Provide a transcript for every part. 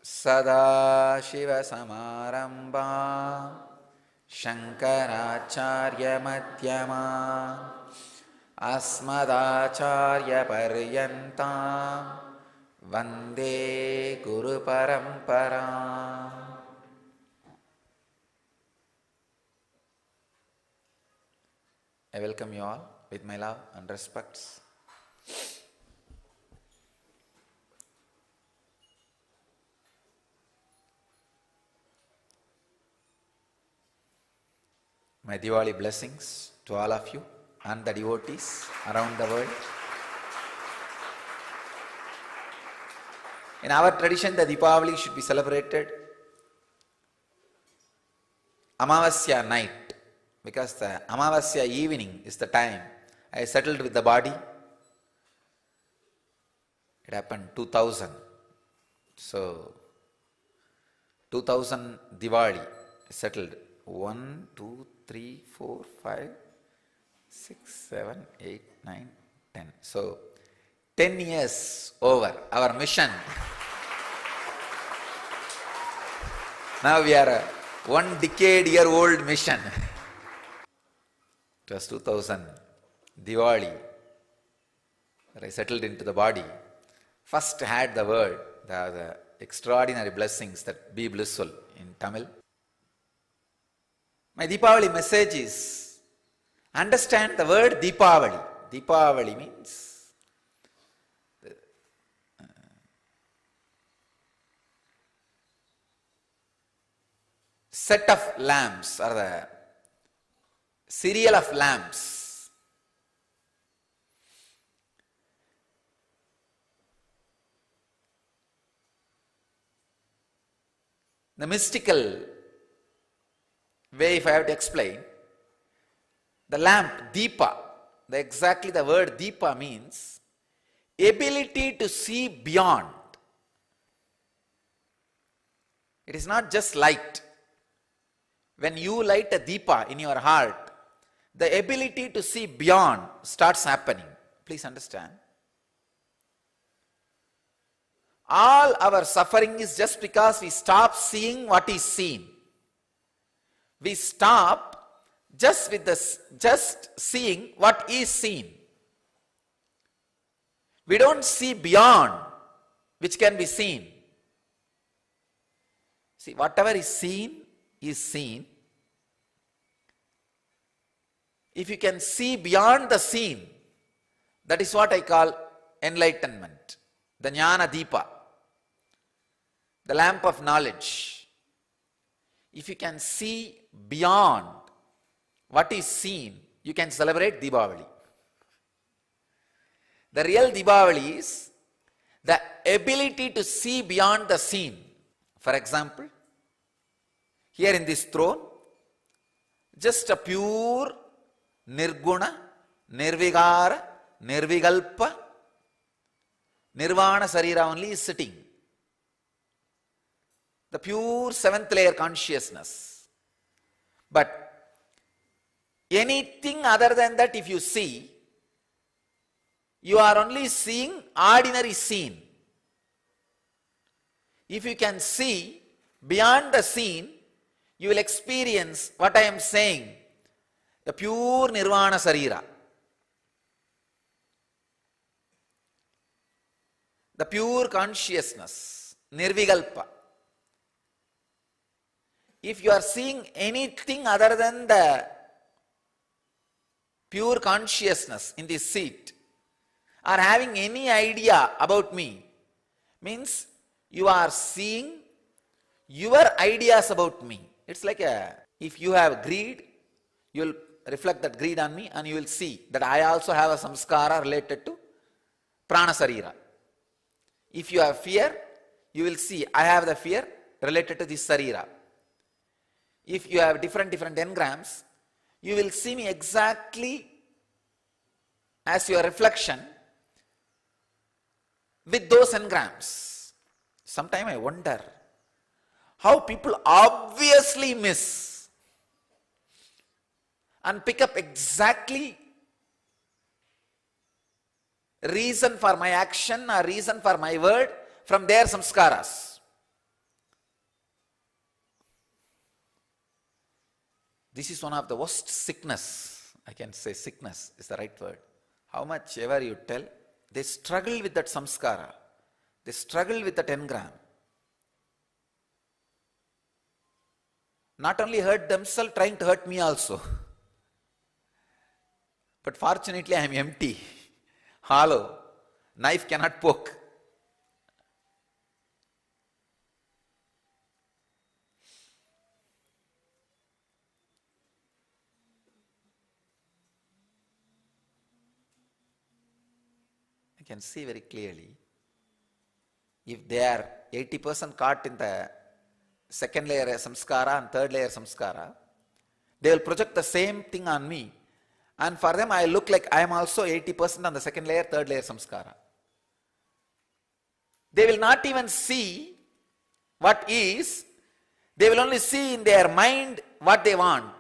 सदाशिवसमारम्भां शङ्कराचार्यमध्यमाम् अस्मदाचार्यपर्यन्तां वन्दे गुरुपरम्पराम्. I welcome you all with my love and respects. My Diwali blessings to all of you and the devotees around the world. In our tradition, the Deepavali should be celebrated Amavasya night, because the Amavasya evening is the time I settled with the body. It happened 2000. So, 2000 Diwali settled. 1, 2, 3, 4, 5, 6, 7, 8, 9, 10. So, 10 years over our mission. Now we are a 1 decade-year-old mission. It was 2000 Diwali that I settled into the body. First had the word, the extraordinary blessings that be blissful in Tamil. My Deepavali message is, understand the word Deepavali. Deepavali means set of lamps, or the serial of lamps. The mystical way, if I have to explain, the lamp, Deepa, exactly the word Deepa means ability to see beyond. It is not just light. When you light a Deepa in your heart, the ability to see beyond starts happening. Please understand. All our suffering is just because we stop seeing what is seen. We stop just seeing what is seen. We don't see beyond which can be seen. See, whatever is seen is seen. If you can see beyond the seen, that is what I call enlightenment, the Jnana Deepa, the lamp of knowledge. If you can see beyond what is seen, you can celebrate Deepavali. The real Deepavali is the ability to see beyond the seen. For example, here in this throne, just a pure Nirguna, Nirvigara, Nirvigalpa, Nirvana Sarira only is sitting. The pure seventh layer consciousness. But anything other than that, if you see, you are only seeing ordinary scene. If you can see beyond the scene, you will experience what I am saying, the pure Nirvana Sarira. The pure consciousness, Nirvigalpa. If you are seeing anything other than the pure consciousness in this seat, or having any idea about me, means you are seeing your ideas about me. It's like if you have greed, you will reflect that greed on me, and you will see that I also have a samskara related to prana sarira. If you have fear, you will see I have the fear related to this sarira. If you have different engrams, you will see me exactly as your reflection with those engrams. Sometimes I wonder how people obviously miss and pick up exactly reason for my action or reason for my word from their samskaras. This is one of the worst sickness. I can say sickness is the right word. How much ever you tell, they struggle with that samskara. They struggle with that engram. Not only hurt themselves, trying to hurt me also. But fortunately I am empty, hollow. Knife cannot poke. I can see very clearly. If they are 80% caught in the second layer samskara and third layer samskara, they will project the same thing on me. And for them, I look like I am also 80% on the second layer, third layer samskara. They will not even see what is. They will only see in their mind what they want.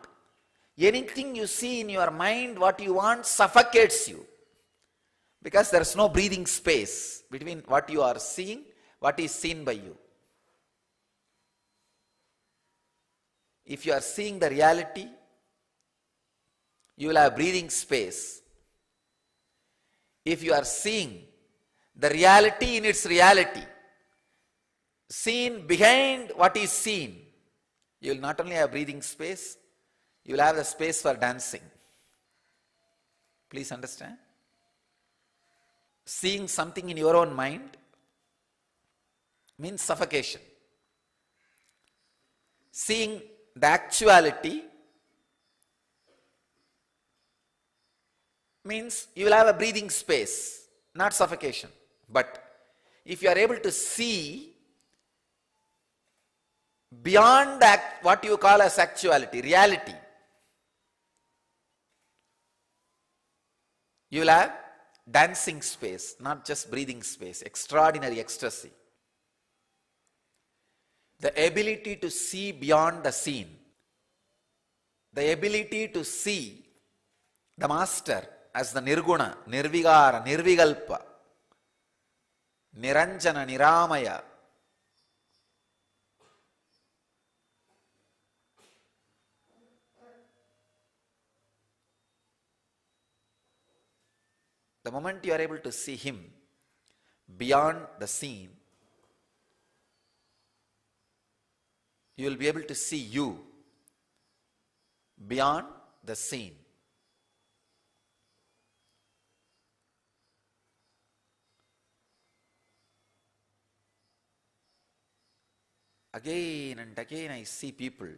Anything you see in your mind, what you want, suffocates you. Because there is no breathing space between what you are seeing, what is seen by you. If you are seeing the reality, you will have breathing space. If you are seeing the reality in its reality, seen behind what is seen, you will not only have breathing space, you will have the space for dancing. Please understand. Seeing something in your own mind means suffocation. Seeing the actuality means you will have a breathing space, not suffocation. But if you are able to see beyond that, what you call as actuality, reality, you will have dancing space, not just breathing space, extraordinary ecstasy. The ability to see beyond the seen, the ability to see the master as the nirguna, nirvigara, nirvigalpa, niranjana, niramaya. The moment you are able to see him beyond the seen, you will be able to see you beyond the seen. Again and again I see people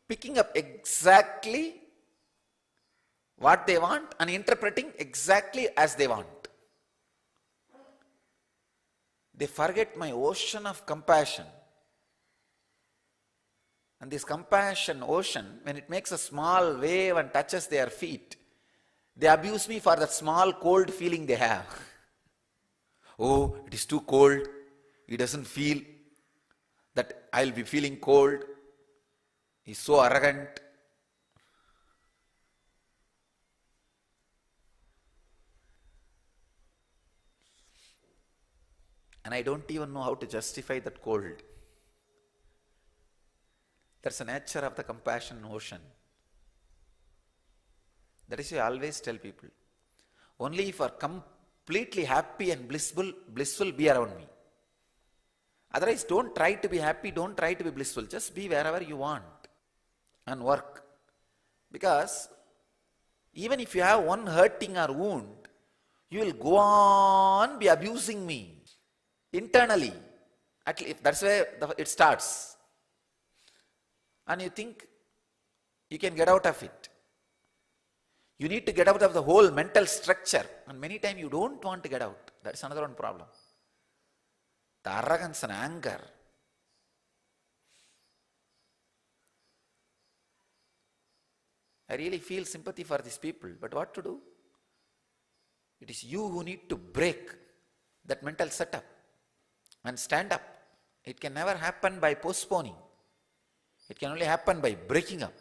picking up exactly what they want and interpreting exactly as they want. They forget my ocean of compassion. And this compassion ocean, when it makes a small wave and touches their feet, they abuse me for that small cold feeling they have. Oh, it is too cold. He doesn't feel that I'll be feeling cold. He's so arrogant. And I don't even know how to justify that cold. That's the nature of the compassion ocean. That is why I always tell people, only if you are completely happy and blissful, be around me. Otherwise, don't try to be happy, don't try to be blissful. Just be wherever you want and work. Because even if you have one hurting or wound, you will go on be abusing me internally. At least that's where it starts. And you think you can get out of it. You need to get out of the whole mental structure. And many times you don't want to get out. That's another one problem. The arrogance and anger. I really feel sympathy for these people. But what to do? It is you who need to break that mental setup and stand up. It can never happen by postponing. It can only happen by breaking up.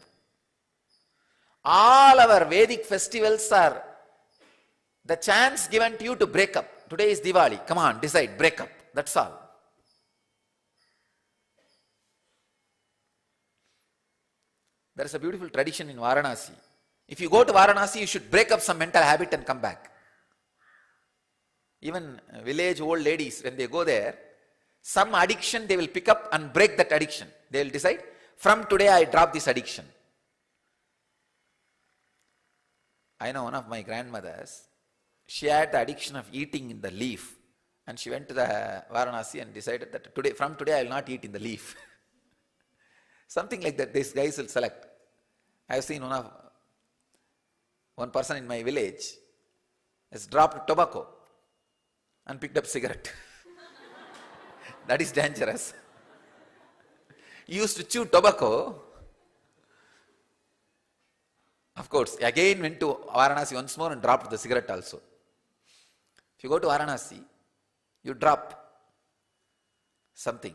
All our Vedic festivals are the chance given to you to break up. Today is Diwali. Come on, decide, break up. That's all. There is a beautiful tradition in Varanasi. If you go to Varanasi, you should break up some mental habit and come back. Even village old ladies, when they go there, some addiction they will pick up and break that addiction. They will decide, from today I drop this addiction. I know one of my grandmothers, she had the addiction of eating in the leaf. And she went to the Varanasi and decided that from today I will not eat in the leaf. Something like that these guys will select. I have seen one person in my village has dropped tobacco and picked up cigarette. That is dangerous. He used to chew tobacco. Of course, again went to Varanasi once more and dropped the cigarette also. If you go to Varanasi, you drop something.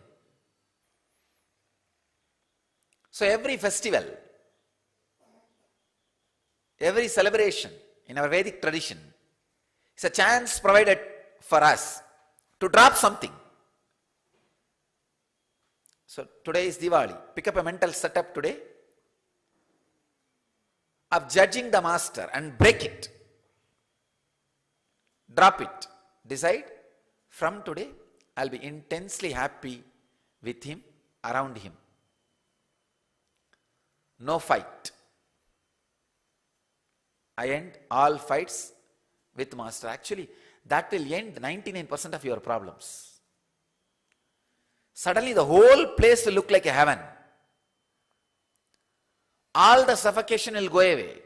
So every festival, every celebration in our Vedic tradition is a chance provided for us to drop something. So today is Diwali. Pick up a mental setup today of judging the master and break it. Drop it. Decide, from today I'll be intensely happy with him, around him. No fight. I end all fights with master. Actually, that will end 99% of your problems. Suddenly the whole place will look like a heaven. All the suffocation will go away.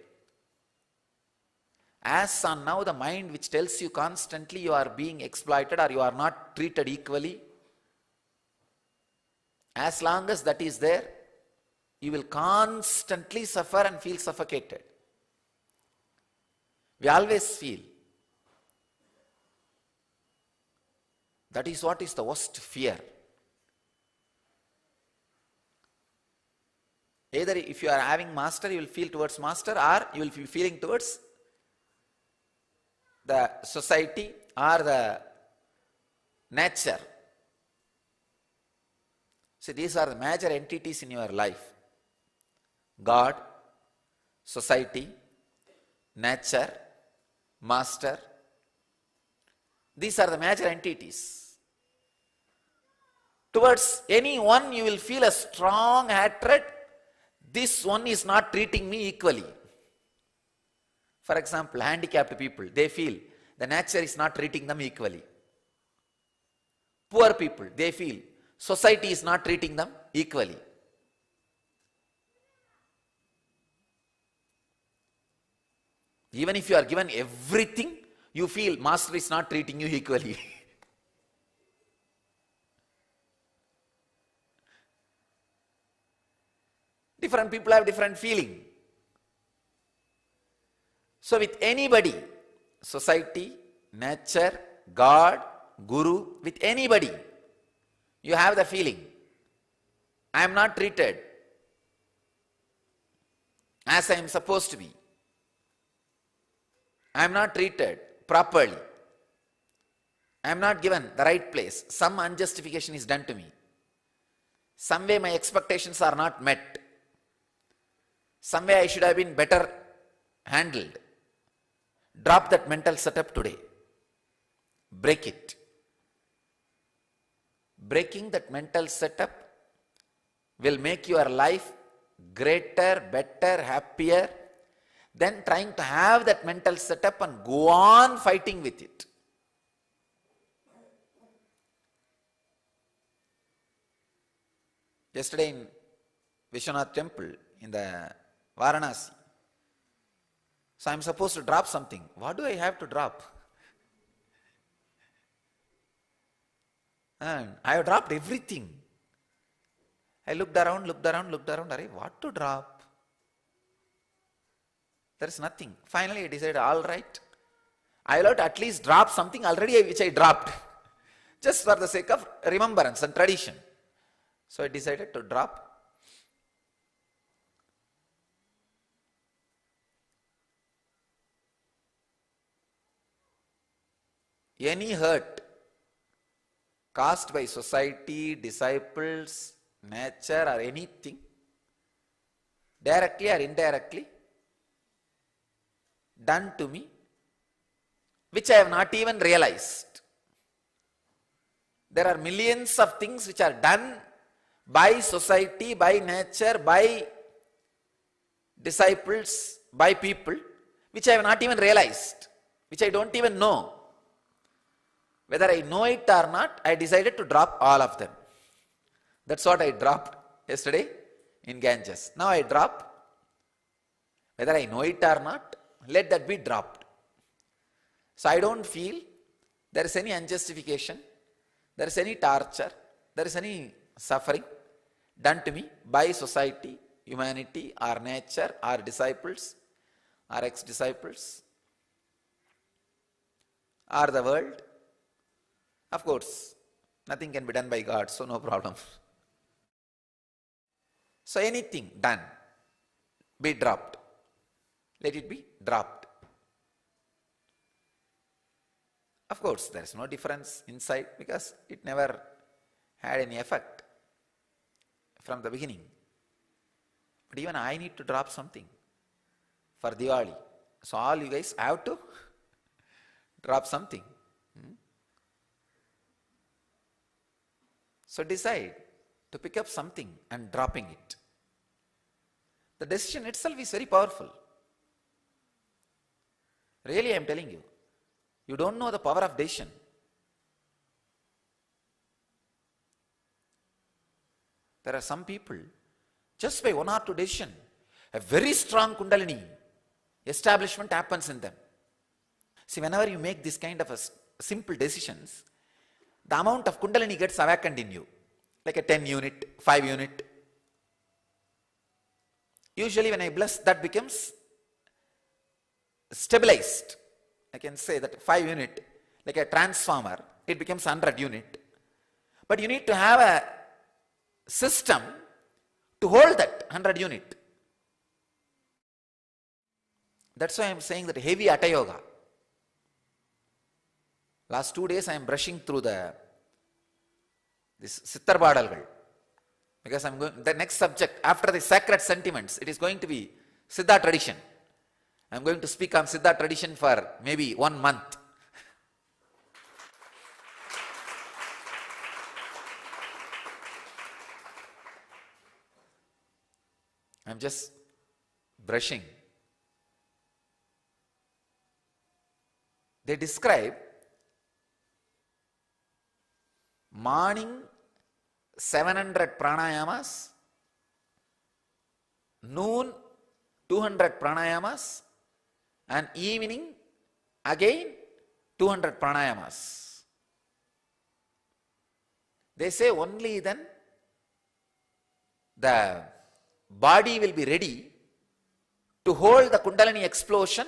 As on now, the mind which tells you constantly you are being exploited or you are not treated equally, as long as that is there, you will constantly suffer and feel suffocated. We always feel. That is what is the worst fear. Either if you are having master, you will feel towards master, or you will be feeling towards the society or the nature. See, these are the major entities in your life. God, society, nature, master. These are the major entities. Towards any one you will feel a strong hatred. This one is not treating me equally. For example, handicapped people, they feel the nature is not treating them equally. Poor people, they feel society is not treating them equally. Even if you are given everything, you feel master is not treating you equally. Different people have different feeling. So with anybody, society, nature, God, Guru, with anybody, you have the feeling, I am not treated as I am supposed to be. I am not treated properly. I am not given the right place. Some unjustification is done to me. Some way my expectations are not met. Some way I should have been better handled. Drop that mental setup today. Break it. Breaking that mental setup will make your life greater, better, happier than trying to have that mental setup and go on fighting with it. Yesterday in Vishwanath temple in the Varanasi, so I am supposed to drop something. What do I have to drop? And I have dropped everything. I looked around. Array, what to drop? There is nothing. Finally I decided, all right, I will have to at least drop something already which I dropped. Just for the sake of remembrance and tradition. So I decided to drop any hurt caused by society, disciples, nature or anything. directly or indirectly, done to me, which I have not even realized. There are millions of things which are done by society, by nature, by disciples, by people, which I have not even realized, which I don't even know. Whether I know it or not, I decided to drop all of them. That's what I dropped yesterday in Ganges. Now I drop. Whether I know it or not, let that be dropped. So I don't feel there is any unjustification, there is any torture, there is any suffering done to me by society, humanity, or nature, or disciples, or ex-disciples, or the world. Of course, nothing can be done by God, so no problem. So anything done, be dropped. Let it be dropped. Of course, there is no difference inside because it never had any effect from the beginning. But even I need to drop something for Diwali. So all you guys have to drop something. So decide to pick up something and dropping it. The decision itself is very powerful. Really, I am telling you. You don't know the power of decision. There are some people, just by one or two decision, a very strong Kundalini establishment happens in them. See, whenever you make this kind of simple decisions, the amount of Kundalini gets awakened in you, like a 10 unit, 5 unit. Usually when I bless, that becomes stabilized. I can say that 5 unit, like a transformer, it becomes 100 unit. But you need to have a system to hold that 100 unit. That's why I am saying that heavy Hatha Yoga. Last 2 days I am brushing through this Sittar Badalgal. Because I am going, the next subject after the sacred sentiments, it is going to be Siddha tradition. I am going to speak on Siddha tradition for maybe 1 month. I am just brushing. They describe morning 700 pranayamas, noon 200 pranayamas, and evening again 200 pranayamas. They say only then the body will be ready to hold the Kundalini explosion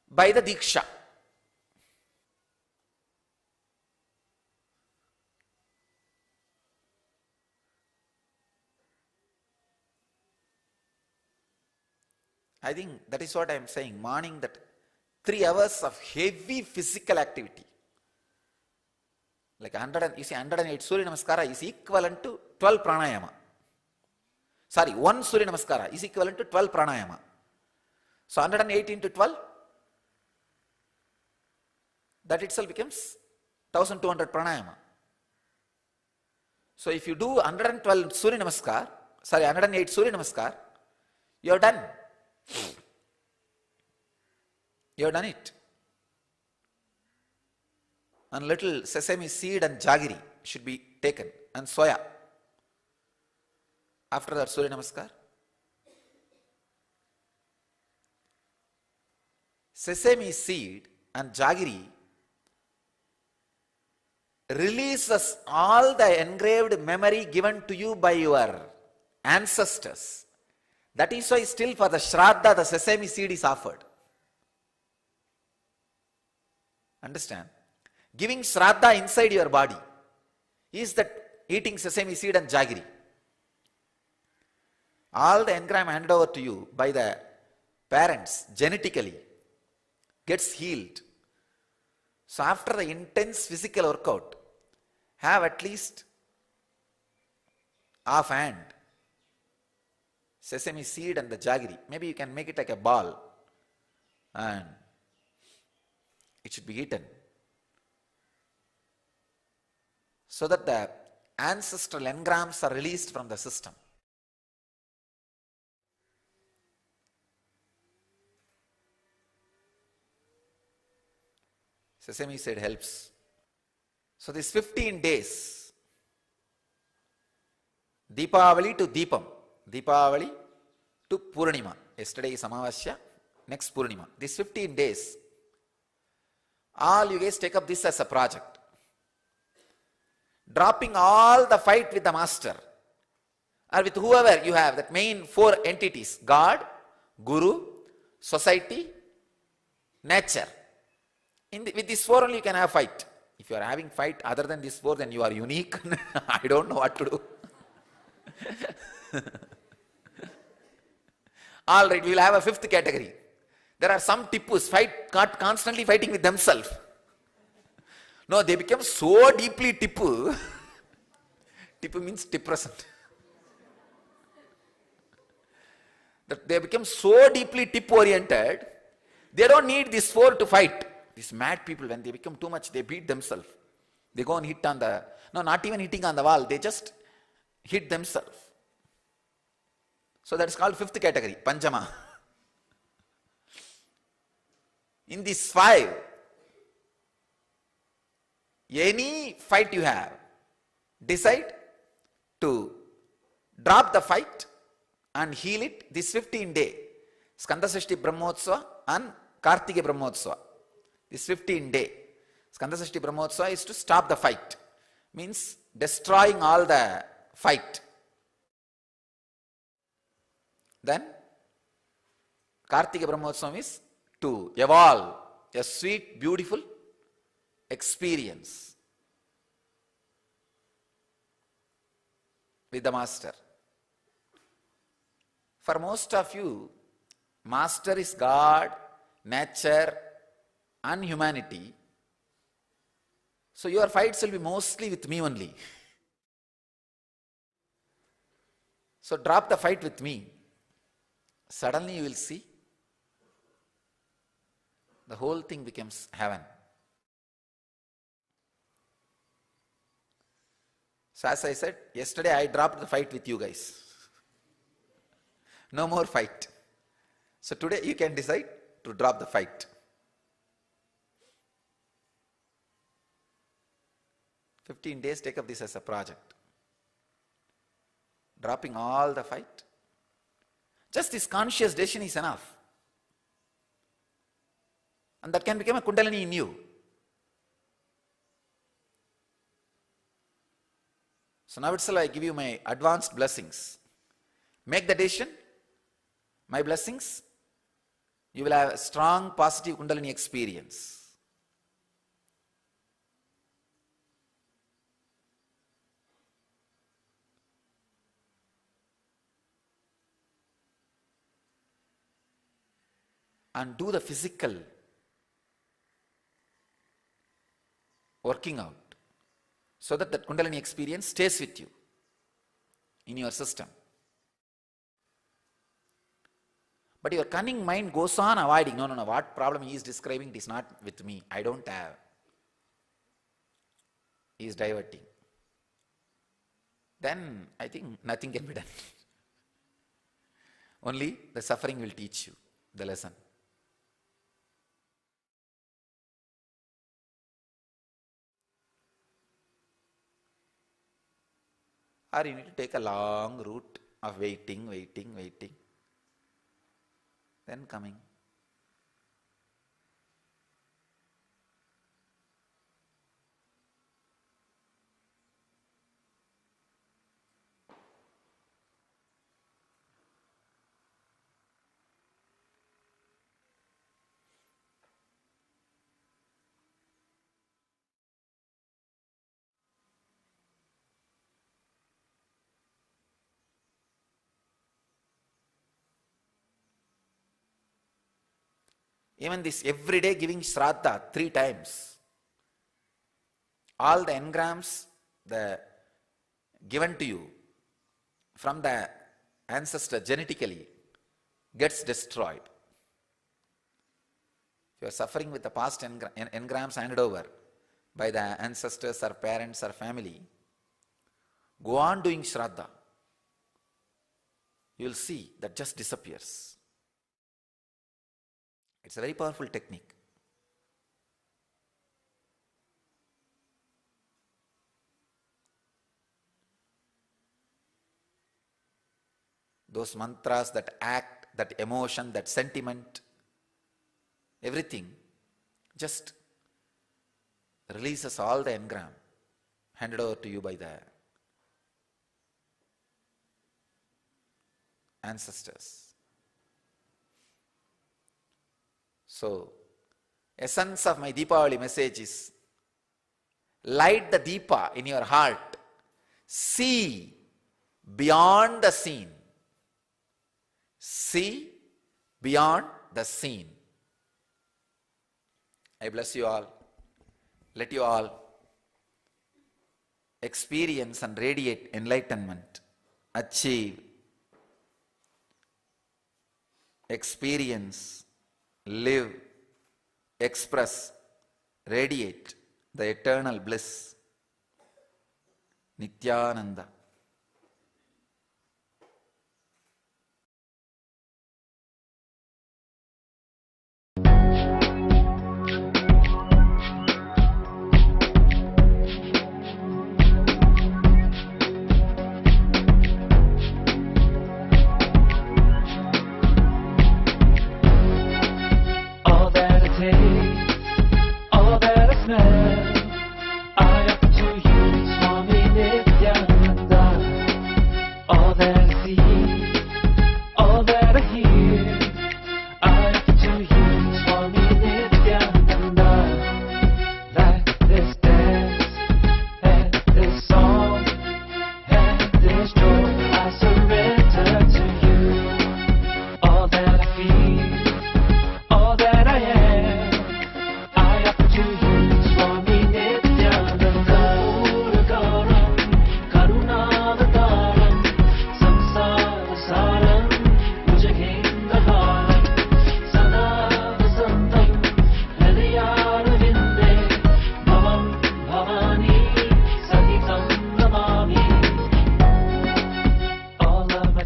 by the Diksha. I think that is what I am saying. Morning, that 3 hours of heavy physical activity. Like 108 Surya Namaskara is equivalent to 12 pranayama. Sorry, 1 Surya Namaskara is equivalent to 12 pranayama. So 108 into 12, that itself becomes 1200 pranayama. So if you do 108 Surya Namaskar, you are done. You have done it. And little sesame seed and jaggery should be taken, and soya. After that Surya Namaskar, sesame seed and jaggery releases all the engraved memory given to you by your ancestors. That is why still for the Shraddha the sesame seed is offered. Understand? Giving Shraddha inside your body is that eating sesame seed and jaggery. All the engram handed over to you by the parents genetically gets healed. So after the intense physical workout, have at least half hand sesame seed and the jaggery. Maybe you can make it like a ball and it should be eaten, so that the ancestral engrams are released from the system. Sesame seed helps. So these 15 days, Deepavali to Deepam, Deepavali to Purnima. Yesterday is Amavasya, next Purnima. These 15 days, all you guys take up this as a project. Dropping all the fight with the master or with whoever you have, that main 4 entities: God, Guru, society, nature. With these 4 only you can have fight. If you are having fight other than these 4, then you are unique. I don't know what to do. All right, we will have a 5th category. There are some tippus constantly fighting with themselves. No, they become so deeply tippu. Tippu means depressant. That they become so deeply tip oriented, they don't need these 4 to fight. These mad people, when they become too much, they beat themselves. They go and hit on the, no, not even hitting on the wall, they just hit themselves. So that is called 5th category, Panchama. In these 5, any fight you have, decide to drop the fight and heal it this 15 day. Skandasashti Brahmotsava and Kartike Brahmotsava. This 15 day. Skandasashti Brahmotsava is to stop the fight. Means destroying all the fight. Then Kartike Brahmotsava is to evolve a sweet, beautiful experience with the master. For most of you, master is God, nature and humanity. So your fights will be mostly with me only. So drop the fight with me. Suddenly you will see the whole thing becomes heaven. So as I said, yesterday I dropped the fight with you guys. No more fight. So today you can decide to drop the fight. 15 days, take up this as a project. Dropping all the fight. Just this conscious decision is enough. And that can become a Kundalini in you. So now itself I give you my advanced blessings. Make the decision. My blessings. You will have a strong positive Kundalini experience. And do the physical working out so that Kundalini experience stays with you in your system. But your cunning mind goes on avoiding. No, what problem he is describing, it is not with me. I don't have. He is diverting. Then I think nothing can be done. Only the suffering will teach you the lesson. Or you need to take a long route of waiting, then coming. Even this everyday giving Shraddha 3 times. All the engrams given to you from the ancestor genetically gets destroyed. If you are suffering with the past engrams handed over by the ancestors or parents or family, go on doing Shraddha. You will see that just disappears. It's a very powerful technique. Those mantras, that act, that emotion, that sentiment, everything just releases all the engram handed over to you by the ancestors. So, essence of my Deepavali message is light the Deepa in your heart. See beyond the scene. See beyond the scene. I bless you all. Let you all experience and radiate enlightenment, achieve, experience, live, express, radiate the eternal bliss, Nityananda.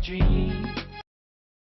dream.